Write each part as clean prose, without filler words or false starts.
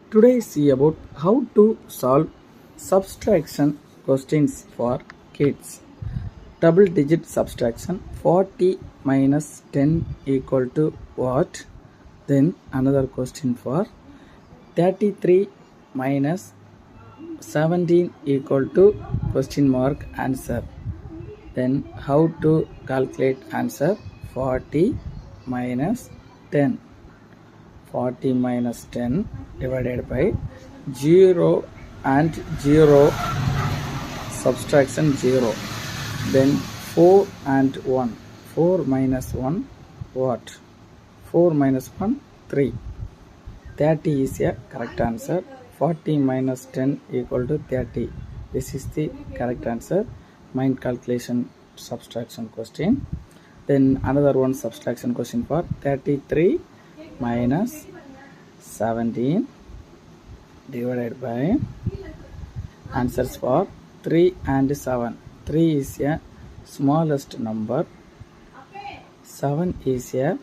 Today see about how to solve subtraction questions for kids. Double digit subtraction 40 minus 10 equal to what? Then another question for 33 minus 17 equal to question mark answer. Then how to calculate answer 40 minus 10. 40 minus 10 divided by 0 and 0 subtraction 0. Then 4 and 1. 4 minus 1 what? 4 minus 1 3. 30 is a correct answer. 40 minus 10 equal to 30. This is the correct answer. Mind calculation subtraction question. Then another one subtraction question for 33 minus 17 divided by answers for 3 and 7. 3 is a smallest number, 7 is a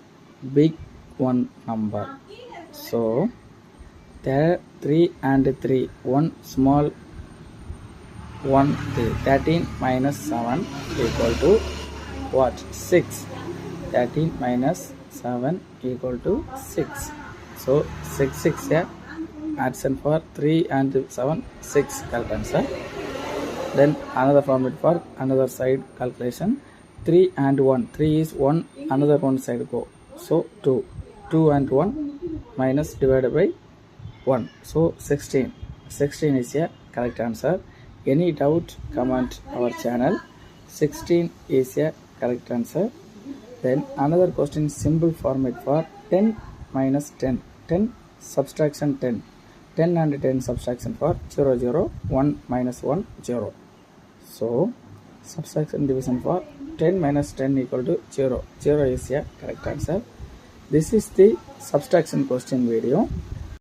big one number. So there 3 and 3, one small one, 13 minus 7 equal to what? 6. 13 minus 7 equal to 6. So 6 is a addition for 3 and 7, 6 correct answer. Then another formula for another side calculation, 3 and 1. 3 is 1, another one side go. So 2. 2 and 1 minus divided by 1. So 16. 16 is a correct answer. Any doubt, comment our channel. 16 is a correct answer. Then another question, simple format for 10 minus 10. 10 subtraction 10. 10 and 10 subtraction for 0, 0, 1 minus 1, 0. So subtraction division for 10 minus 10 equal to 0. 0 is a correct answer. This is the subtraction question video.